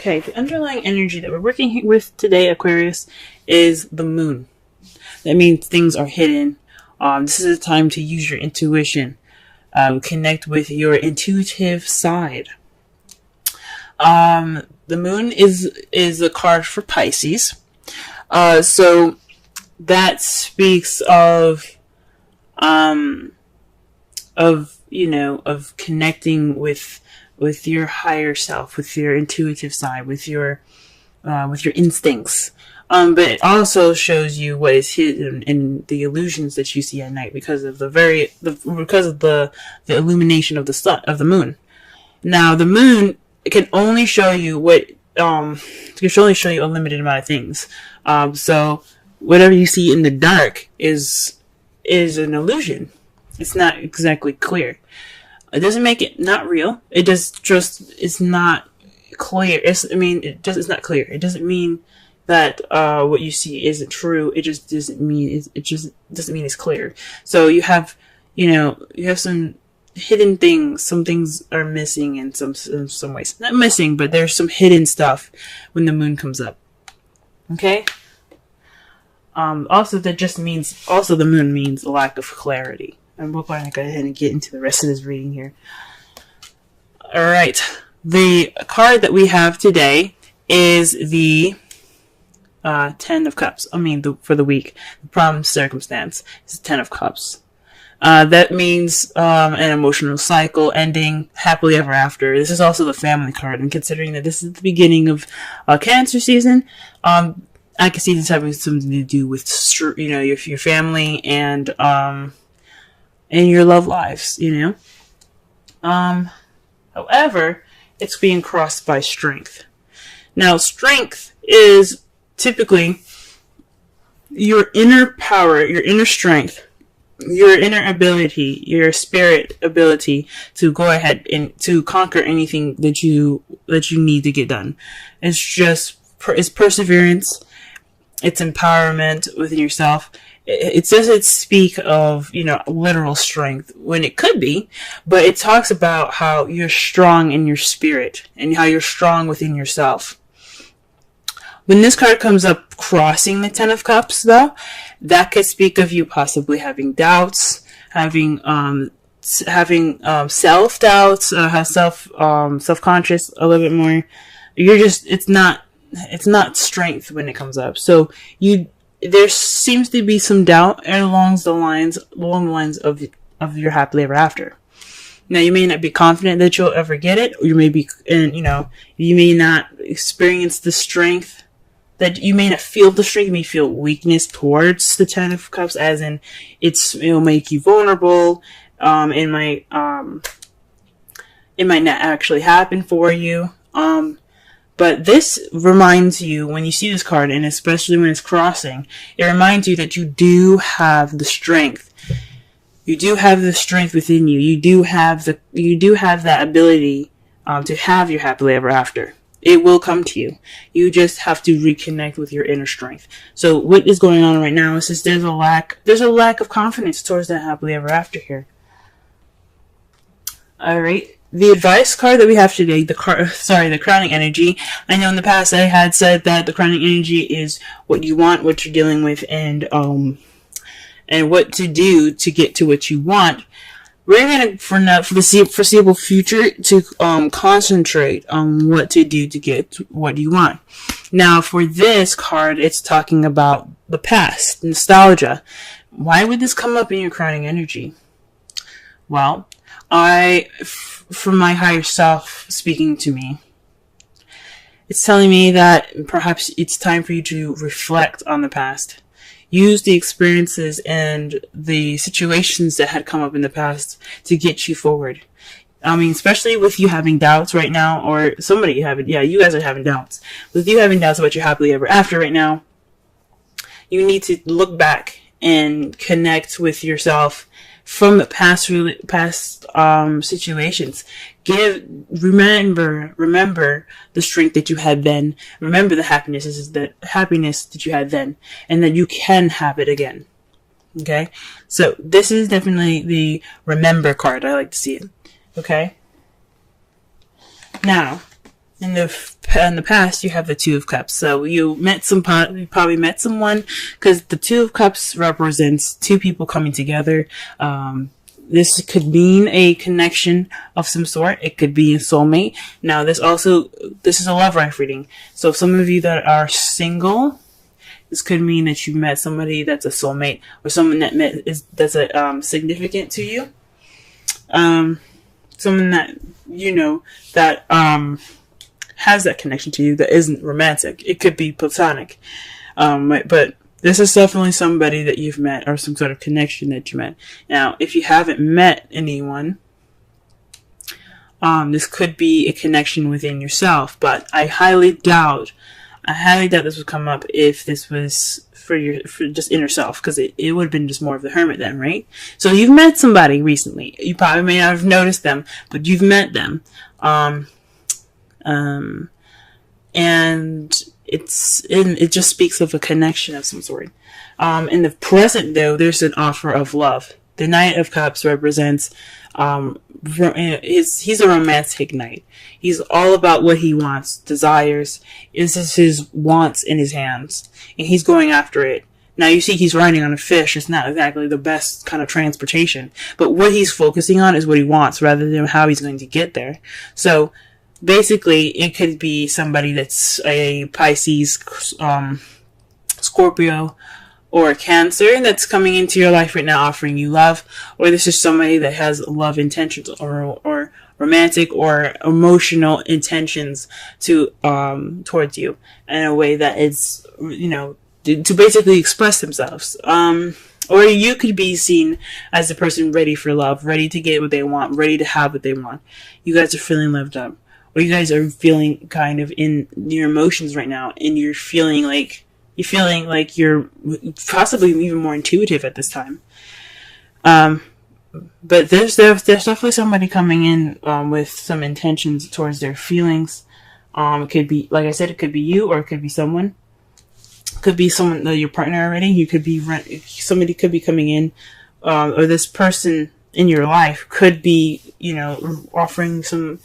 Okay, the underlying energy that we're working with today, Aquarius, is the moon. That means things are hidden. This is a time to use your intuition. Connect with your intuitive side. The moon is a card for Pisces. So that speaks of connecting with your higher self, with your intuitive side, with your instincts. But it also shows you what is hidden in the illusions that you see at night because of the illumination of the sun, of the moon. Now, the moon can only show you a limited amount of things. So whatever you see in the dark is an illusion. It's not exactly clear. It doesn't make it not real. It it's not clear. It's not clear. It doesn't mean that what you see isn't true. It just doesn't mean it's clear. So you have some hidden things. Some things are missing in some ways. Not missing, but there's some hidden stuff when the moon comes up. Okay. Also the moon means a lack of clarity. And we're going to go ahead and get into the rest of this reading here. Alright. The card that we have today is the Ten of Cups. For the week. The problem circumstance is the Ten of Cups. That means an emotional cycle ending happily ever after. This is also the family card. And considering that this is the beginning of Cancer season, I can see this having something to do with your family and your love lives, However, it's being crossed by strength. Now, strength is typically your inner power, your inner strength, your inner ability, your spirit ability to go ahead and to conquer anything that you need to get done. It's perseverance. It's empowerment within yourself. It doesn't speak of, literal strength when it could be, but it talks about how you're strong in your spirit and how you're strong within yourself. When this card comes up crossing the Ten of Cups, though, that could speak of you possibly having doubts, having self-doubts, self-conscious a little bit more. It's not strength when it comes up. So there seems to be some doubt along the lines of your happily ever after. Now, you may not be confident that you'll ever get it, or you may not experience the strength, that you may not feel the strength. You may feel weakness towards the Ten of Cups, as in it'll make you vulnerable. It might not actually happen for you. But this reminds you, when you see this card, and especially when it's crossing, it reminds you that you do have the strength. You do have the strength within you. You do have that ability to have your happily ever after. It will come to you. You just have to reconnect with your inner strength. So what is going on right now is there's a lack of confidence towards that happily ever after here. All right. The advice card that we have today, the crowning energy. I know in the past I had said that the crowning energy is what you want, what you're dealing with, and what to do to get to what you want. We're gonna, for the foreseeable future, to concentrate on what to do to get what you want. Now, for this card, it's talking about the past, nostalgia. Why would this come up in your crowning energy? Well, from my higher self speaking to me, it's telling me that perhaps it's time for you to reflect on the past. Use the experiences and the situations that had come up in the past to get you forward. Especially with you having doubts right now, or you guys are having doubts. With you having doubts about your happily ever after right now, you need to look back and connect with yourself from the past situations. Remember the strength that you had then. Remember the happiness that you had then, and that you can have it again. Okay? So this is definitely the remember card. I like to see it. Okay? Now, in the past, you have the Two of Cups. So you probably met someone, because the Two of Cups represents two people coming together. This could mean a connection of some sort. It could be a soulmate. Now, this is a love life reading. So some of you that are single, this could mean that you met somebody that's a soulmate, or someone that's a significant to you. Someone that that has that connection to you that isn't romantic. It could be platonic. But this is definitely somebody that you've met, or some sort of connection that you met. Now, if you haven't met anyone, this could be a connection within yourself, but I highly doubt this would come up if this was for just inner self, because it would have been just more of the hermit then, right? So you've met somebody recently. You probably may not have noticed them, but you've met them. And it just speaks of a connection of some sort. In the present, though, there's an offer of love. The Knight of Cups represents, he's a romantic knight. He's all about what he wants, desires. This is his wants in his hands, and he's going after it. Now, you see he's riding on a fish. It's not exactly the best kind of transportation, but what he's focusing on is what he wants, rather than how he's going to get there. So, basically, it could be somebody that's a Pisces, Scorpio, or a Cancer that's coming into your life right now offering you love. Or this is somebody that has love intentions, or romantic or emotional intentions towards you in a way that is, to basically express themselves. Or you could be seen as the person ready for love, ready to get what they want, ready to have what they want. You guys are feeling loved up. Or you guys are feeling kind of in your emotions right now, and you're feeling like you're possibly even more intuitive at this time. But there's definitely somebody coming in with some intentions towards their feelings. It could be, like I said, it could be you, or it could be someone. It could be someone, your partner already. You could be somebody could be coming in, or this person in your life could be, offering some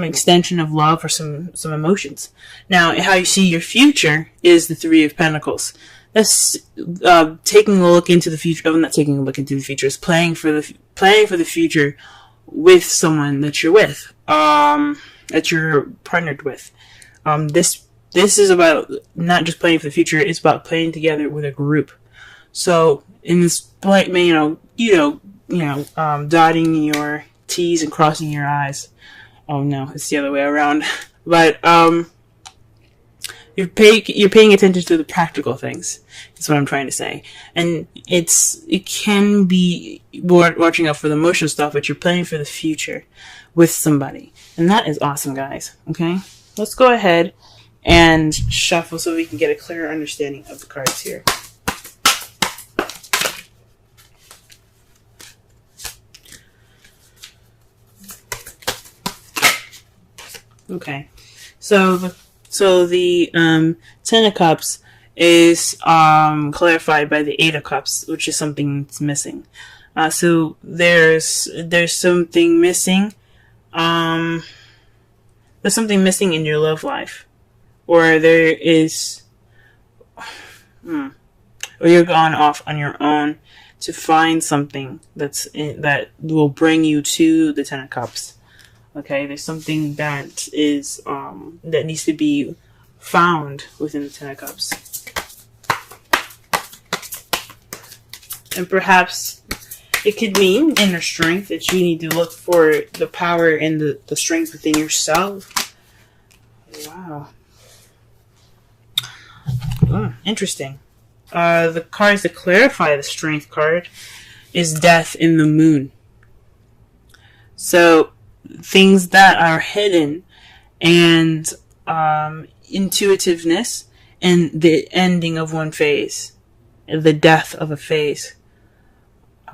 extension of love, or some emotions. Now, how you see your future is the Three of Pentacles. That's taking a look into the future. I'm not taking a look into the future. It's planning for the future with someone that you're with, that you're partnered with. This is about not just planning for the future. It's about playing together with a group. So in this dotting your T's and crossing your I's. Oh no, it's the other way around. But you're paying attention to the practical things. That's what I'm trying to say. And it can be watching out for the emotional stuff, but you're planning for the future with somebody. And that is awesome, guys. Okay? Let's go ahead and shuffle so we can get a clearer understanding of the cards here. Okay, so the Ten of Cups is clarified by the Eight of Cups, which is something that's missing. So there's something missing. There's something missing in your love life, or there is, or you're gone off on your own to find something that will bring you to the Ten of Cups. Okay, there's something that is that needs to be found within the Ten of Cups. And perhaps it could mean inner strength, that you need to look for the power and the strength within yourself. Wow. Interesting. The cards that clarify the strength card is Death in the Moon. So things that are hidden, and intuitiveness, and the ending of one phase, the death of a phase.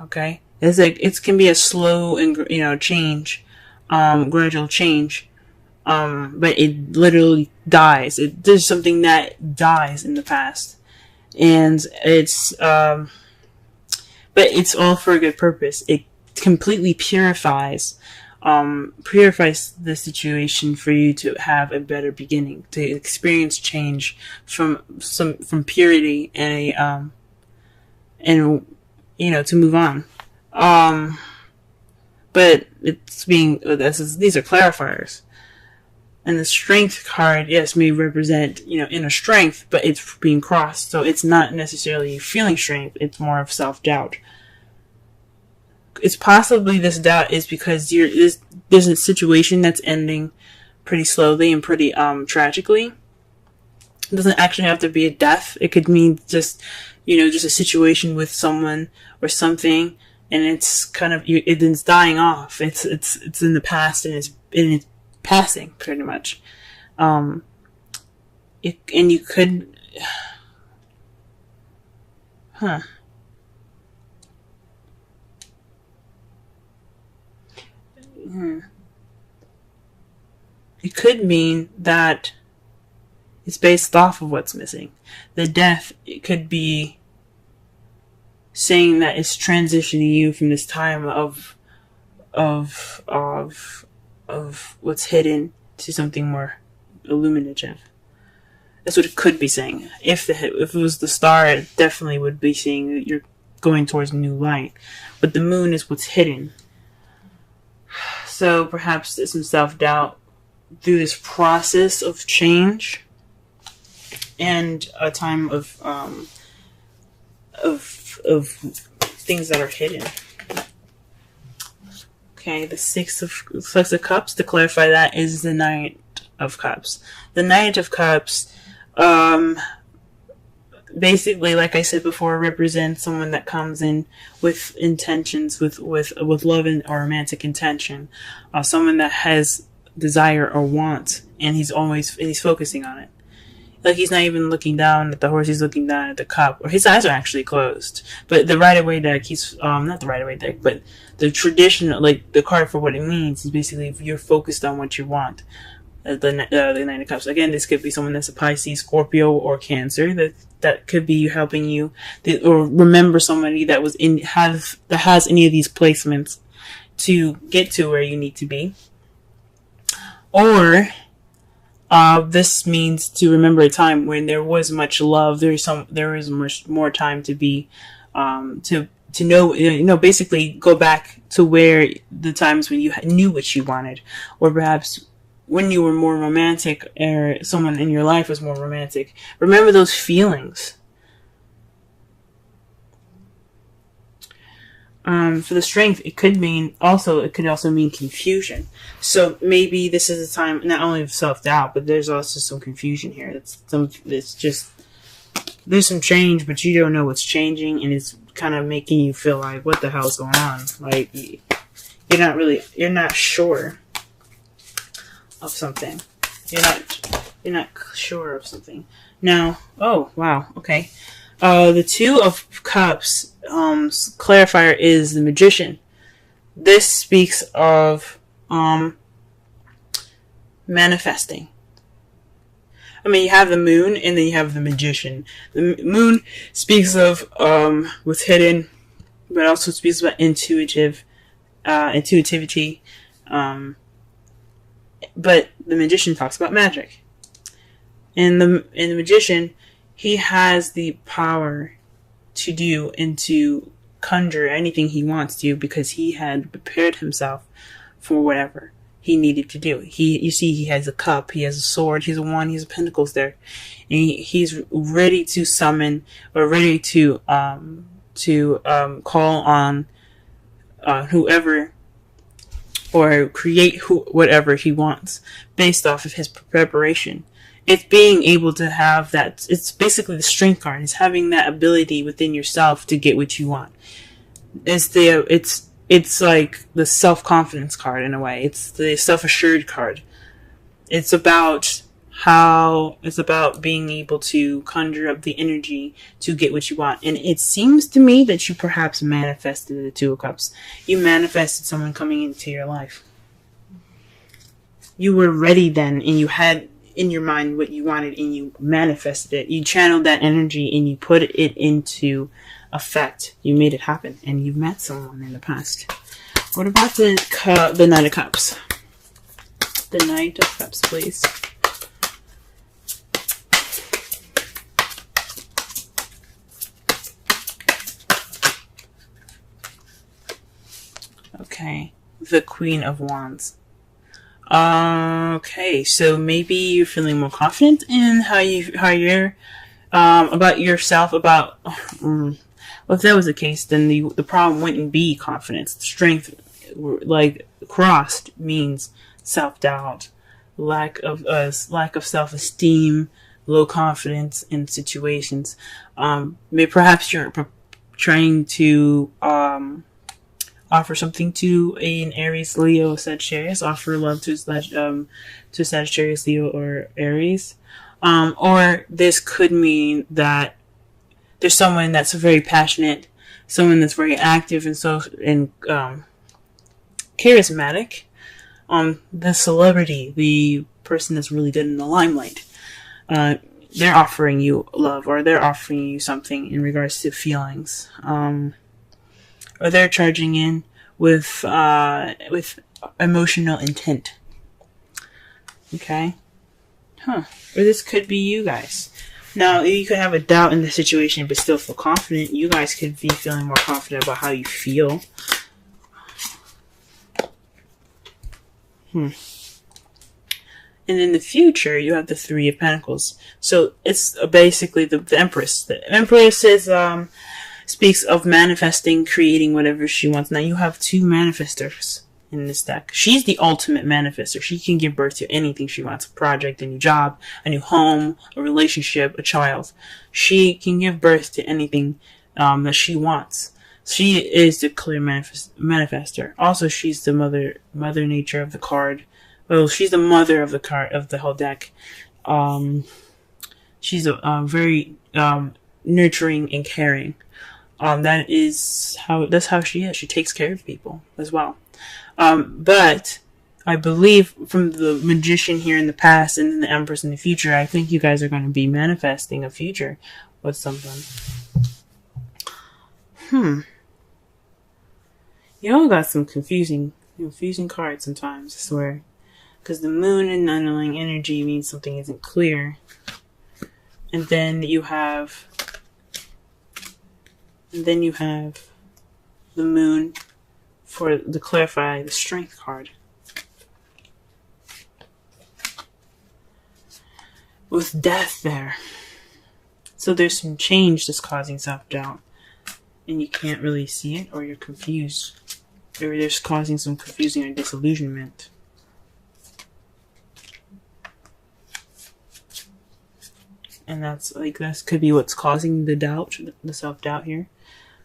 Okay, it can be a slow and change, gradual change, but it literally dies. There's something that dies in the past, and but it's all for a good purpose. It completely purifies purifies the situation for you to have a better beginning, to experience change from purity and and to move on. But these are clarifiers. And the strength card, yes, may represent, inner strength, but it's being crossed. So it's not necessarily feeling strength. It's more of self-doubt. It's possibly this doubt is because there's a situation that's ending pretty slowly and pretty tragically. It doesn't actually have to be a death. It could mean just a situation with someone or something, and it's kind of it's dying off. It's in the past, and it's passing pretty much. And you could, It could mean that it's based off of what's missing. The death, it could be saying that it's transitioning you from this time of what's hidden to something more illuminative. That's what it could be saying. If it was the star, it definitely would be saying that you're going towards new light. But the moon is what's hidden. So perhaps there's some self-doubt through this process of change and a time of things that are hidden. Okay, the Six of Cups, to clarify that, is the Knight of Cups. The Knight of Cups, basically, like I said before, represents someone that comes in with intentions, with love and or romantic intention. Someone that has desire or want, and he's focusing on it. Like, he's not even looking down at the horse, he's looking down at the cup. Or his eyes are actually closed. But the Rider-Waite deck, not the Rider-Waite deck, but the traditional, like, the card for what it means is basically if you're focused on what you want. The Knight of Cups. Again, this could be someone that's a Pisces, Scorpio, or Cancer. That could be helping you, or remember somebody that has any of these placements to get to where you need to be. Or this means to remember a time when there was much love. There is much more time to be, to know, basically go back to where the times when you knew what you wanted, or perhaps when you were more romantic, or someone in your life was more romantic. Remember those feelings. For the Strength, it could also mean confusion. So maybe this is a time not only of self-doubt, but there's also some confusion here. There's some change, but you don't know what's changing, and it's kind of making you feel like, what the hell is going on? Like, you're not sure of something. You're not sure of something. Now, oh wow, okay. The Two of Cups clarifier is the Magician. This speaks of manifesting. I mean, you have the Moon, and then you have the Magician. The Moon speaks of what's hidden, but also speaks about intuitivity. But the Magician talks about magic. And the Magician, he has the power to do and to conjure anything he wants to, because he had prepared himself for whatever he needed to do. He has a cup, he has a sword, he has a wand, he has pentacles there, and he's ready to summon, or ready to call on whoever, or create whatever he wants based off of his preparation. It's being able to have that. It's basically the Strength card. It's having that ability within yourself to get what you want. It's like the self-confidence card in a way. It's the self-assured card. It's about being able to conjure up the energy to get what you want. And it seems to me that you perhaps manifested the Two of Cups. You manifested someone coming into your life. You were ready then, and you had in your mind what you wanted, and you manifested it. You channeled that energy, and you put it into effect. You made it happen, and you met someone in the past. What about the Knight of Cups? The Knight of Cups, please. Okay, the Queen of Wands. Okay, so maybe you're feeling more confident in how you're about yourself. Well, if that was the case, then the problem wouldn't be confidence. Strength, like crossed, means self-doubt, lack of self-esteem, low confidence in situations. Maybe perhaps you're trying to offer something to an Aries, Leo, Sagittarius. Offer love to Sagittarius, Leo, or Aries. Or this could mean that there's someone that's very passionate, someone that's very active and charismatic. The celebrity, the person that's really good in the limelight. They're offering you love, or they're offering you something in regards to feelings. Or they're charging in with emotional intent. Okay? Or this could be you guys. Now, you could have a doubt in the situation, but still feel confident. You guys could be feeling more confident about how you feel. And in the future, you have the Three of Pentacles. So it's basically the Empress. The Empress is speaks of manifesting, creating whatever she wants. Now you have two manifestors in this deck. She's the ultimate manifester. She can give birth to anything she wants. A project, a new job, a new home, a relationship, a child. She can give birth to anything that she wants. She is the clear manifester. Also, she's the mother nature of the card. Well, she's the mother of the card, of the whole deck. She's a very nurturing and caring. That's how she is. She takes care of people as well. But I believe from the Magician here in the past and then the Empress in the future, I think you guys are going to be manifesting a future with something. Y'all got some confusing cards sometimes, I swear. Because the Moon and unknowing energy means something isn't clear. And then you have the Moon to clarify the Strength card. With Death there. So there's some change that's causing self-doubt. And you can't really see it, or you're confused. Or there's causing some confusing or disillusionment. And that could be what's causing the doubt, the self-doubt here.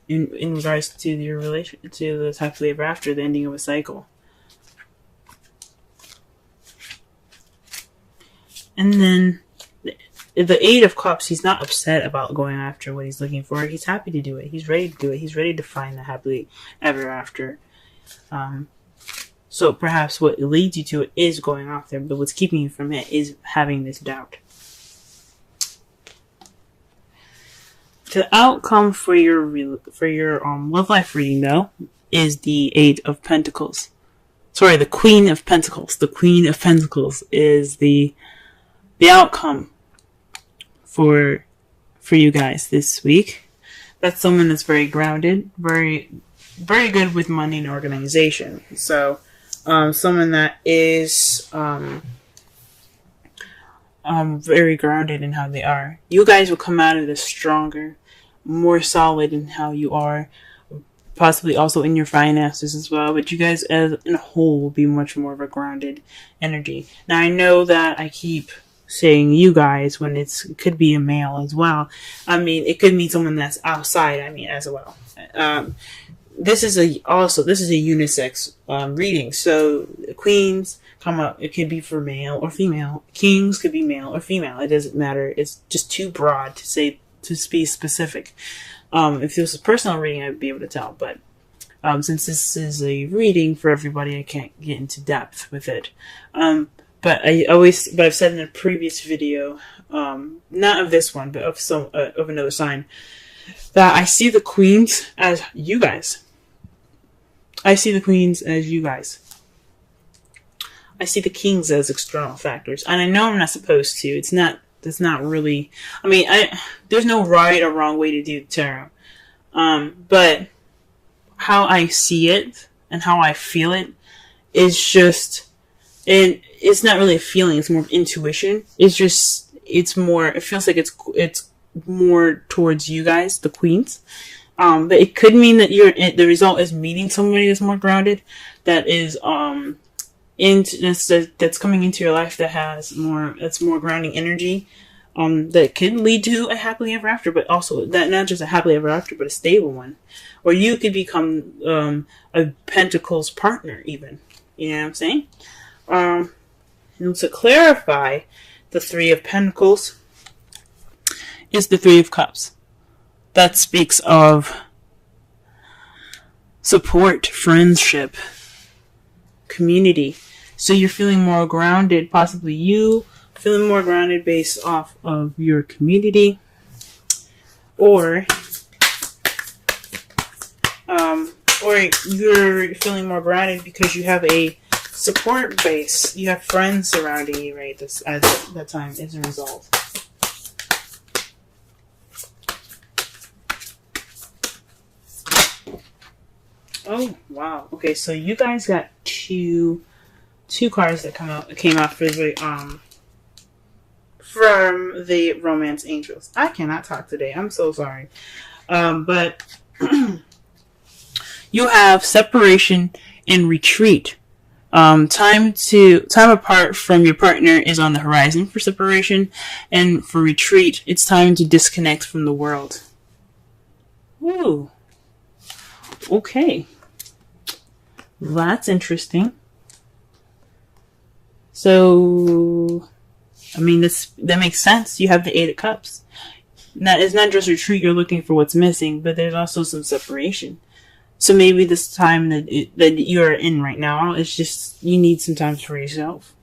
In regards to your relation, to the happily ever after, the ending of a cycle. And then the Eight of Cups, he's not upset about going after what he's looking for. He's happy to do it. He's ready to do it. He's ready to find the happily ever after. So perhaps what leads you to it is going off there, but what's keeping you from it is having this doubt. The outcome for your love life reading, though, is the Eight of Pentacles. Sorry, the Queen of Pentacles. The Queen of Pentacles is the outcome for you guys this week. That's someone that's very grounded, very very good with money and organization. So, someone that is very grounded in how they are. You guys will come out of this stronger, more solid in how you are, possibly also in your finances as well. But you guys as in a whole will be much more of a grounded energy. Now I know that I keep saying you guys when it could be a male as well. I mean, it could mean someone that's outside. I mean, as well. This is a unisex reading. So queens come up. It could be for male or female. Kings could be male or female. It doesn't matter. It's just too broad to be specific. If this was a personal reading, I'd be able to tell. But since this is a reading for everybody, I can't get into depth with it. But I've said in a previous video, not of this one, but of another sign, that I see the queens as you guys. I see the queens as you guys. I see the kings as external factors. And I know I'm not supposed to. It's not really, I mean, there's no right or wrong way to do tarot. But how I see it and how I feel it is just, and it's not really a feeling, it's more of intuition. It feels like it's more towards you guys, the queens. But it could mean that the result is meeting somebody that's more grounded, that is, that's coming into your life that's more grounding energy, that could lead to a happily ever after, but also that not just a happily ever after, but a stable one. Or you could become, a Pentacles partner even. You know what I'm saying? And to clarify, the Three of Pentacles is the Three of Cups. That speaks of support, friendship, community. So you're feeling more grounded, possibly you feeling more grounded based off of your community, or you're feeling more grounded because you have a support base. You have friends surrounding you, right? At that time as a result. Oh wow! Okay, so you guys got two cards that came out for the from the Romance Angels. I cannot talk today. I'm so sorry. But you have separation and retreat. Time apart from your partner is on the horizon for separation, and for retreat, it's time to disconnect from the world. Ooh. Okay. That's interesting. So, I mean, that makes sense. You have the Eight of Cups. That is not just retreat, you're looking for what's missing, but there's also some separation. So maybe this time that you're in right now, it's just, you need some time for yourself.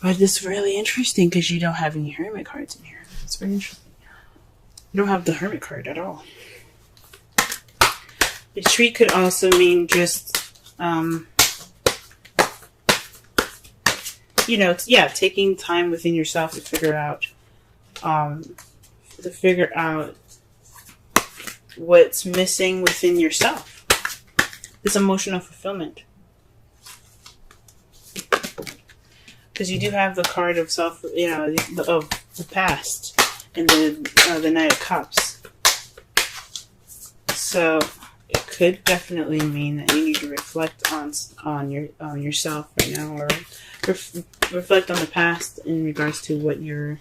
But it's really interesting because you don't have any Hermit cards in here. It's very interesting. You don't have the Hermit card at all. Retreat could also mean just, taking time within yourself to figure out what's missing within yourself. This emotional fulfillment. Because you do have the card of of the past and the Knight of Cups. So it could definitely mean that you need to reflect on yourself right now, or reflect on the past in regards to what you're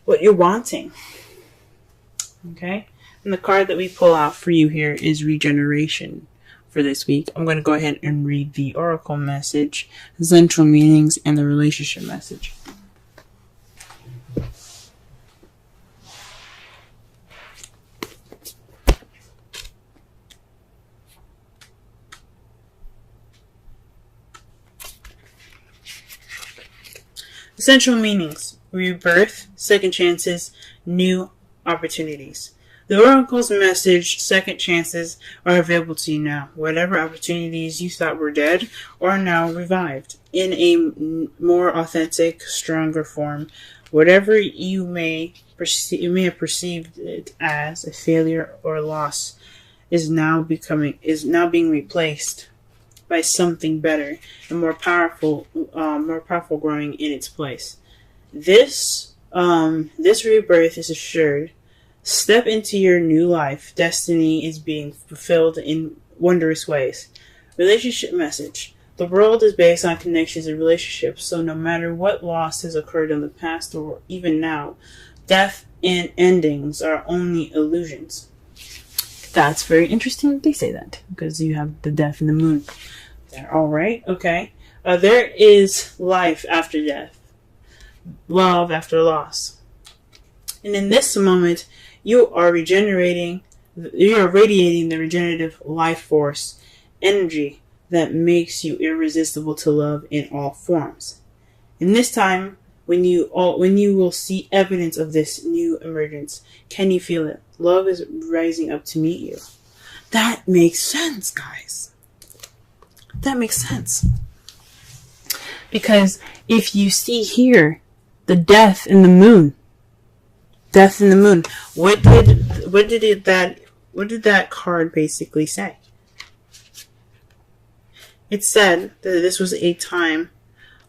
wanting. Okay? And the card that we pull out for you here is regeneration for this week. I'm going to go ahead and read the oracle message, the central meanings, and the relationship message. Essential meanings: rebirth, second chances, new opportunities. The Oracle's message: second chances are available to you now. Whatever opportunities you thought were dead are now revived in a more authentic, stronger form. Whatever you may have perceived it as a failure or loss is now being replaced by something better and more powerful growing in its place. This rebirth is assured. Step into your new life. Destiny is being fulfilled in wondrous ways. Relationship message: the world is based on connections and relationships, so no matter what loss has occurred in the past or even now, death and endings are only illusions. That's very interesting that they say that, because you have the death and the moon. All right, okay. There is life after death, love after loss. And in this moment, you are radiating the regenerative life force energy that makes you irresistible to love in all forms. In this time, when you will see evidence of this new emergence, can you feel it? Love is rising up to meet you. That makes sense, guys. That makes sense. Because if you see here, the death in the moon. Death in the moon. What did that card basically say? It said that this was a time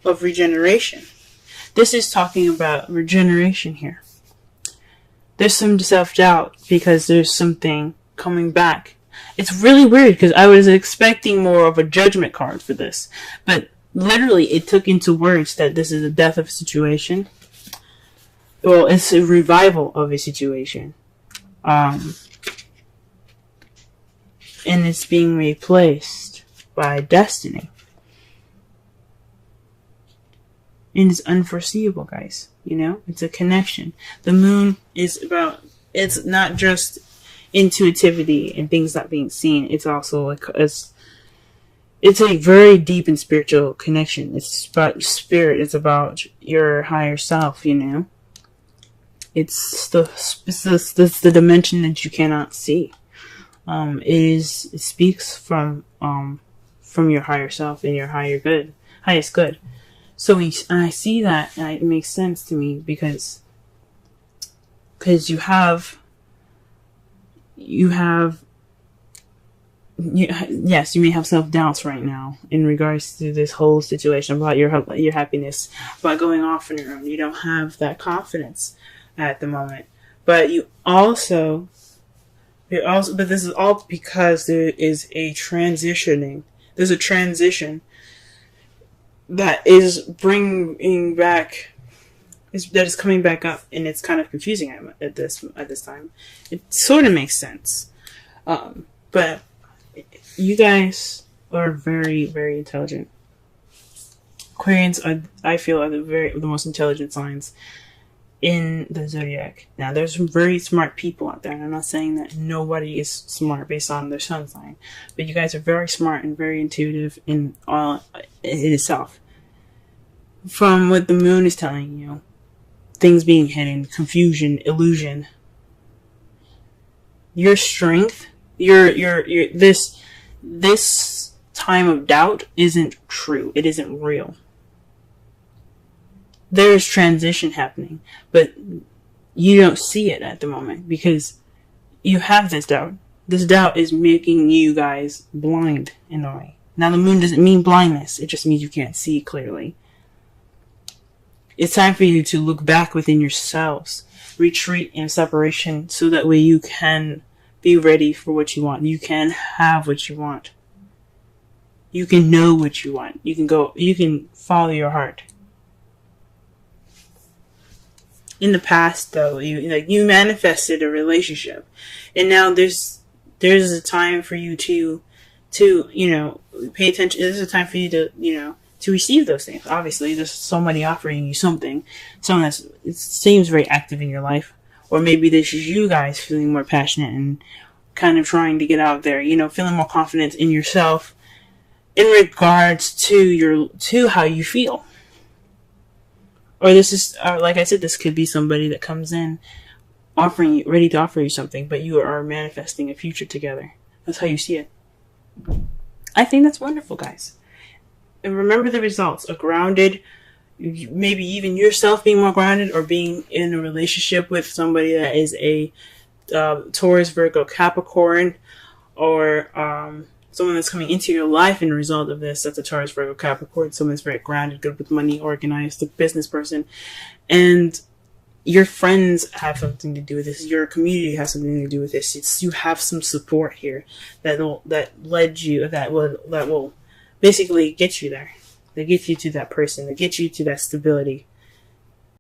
of regeneration. This is talking about regeneration here. There's some self-doubt because there's something coming back. It's really weird because I was expecting more of a judgment card for this. But literally it took into words that this is a death of a situation. Well, it's a revival of a situation. And it's being replaced by destiny. And it's unforeseeable, guys. You know, it's a connection. The moon is about, it's not just intuitivity and things not being seen. It's also like, it's a very deep and spiritual connection. It's about spirit. It's about your higher self, you know. It's the dimension that you cannot see. It speaks from your higher self and your highest good. So when I see that, it makes sense to me because you may have self-doubts right now in regards to this whole situation about your happiness, about going off on your own. You don't have that confidence at the moment, but but this is all because there is a transitioning. There's a transition that is coming back up, and it's kind of confusing at this time. It sort of makes sense, but you guys are very, very intelligent. Aquarians, I feel, are the most intelligent signs in the zodiac. Now, there's some very smart people out there, and I'm not saying that nobody is smart based on their sun sign, but you guys are very smart and very intuitive in itself. From what the moon is telling you, things being hidden, confusion, illusion, your strength, this time of doubt isn't true. It isn't real. There's transition happening, but you don't see it at the moment because you have this doubt. This doubt is making you guys blind in a way. Now, the moon doesn't mean blindness. It just means you can't see clearly. It's time for you to look back within yourselves, retreat in separation, so that way you can be ready for what you want. You can have what you want. You can know what you want. You can follow your heart. In the past, though, you manifested a relationship, and now there's a time for you to pay attention. There's a time for you to receive those things. Obviously, there's somebody offering you something, someone it seems very active in your life, or maybe this is you guys feeling more passionate and kind of trying to get out there, feeling more confident in yourself in regards to how you feel. Or this is, like I said, this could be somebody that comes in ready to offer you something, but you are manifesting a future together. That's how you see it. I think that's wonderful, guys. And remember the results. A grounded, maybe even yourself being more grounded, or being in a relationship with somebody that is a Taurus, Virgo, Capricorn, or someone that's coming into your life in the result of this. That's a Taurus, Virgo, Capricorn. Someone that's very grounded, good with money, organized, a business person. And your friends have something to do with this. Your community has something to do with this. You have some support here that will basically get you there. They get you to that person. They get you to that stability.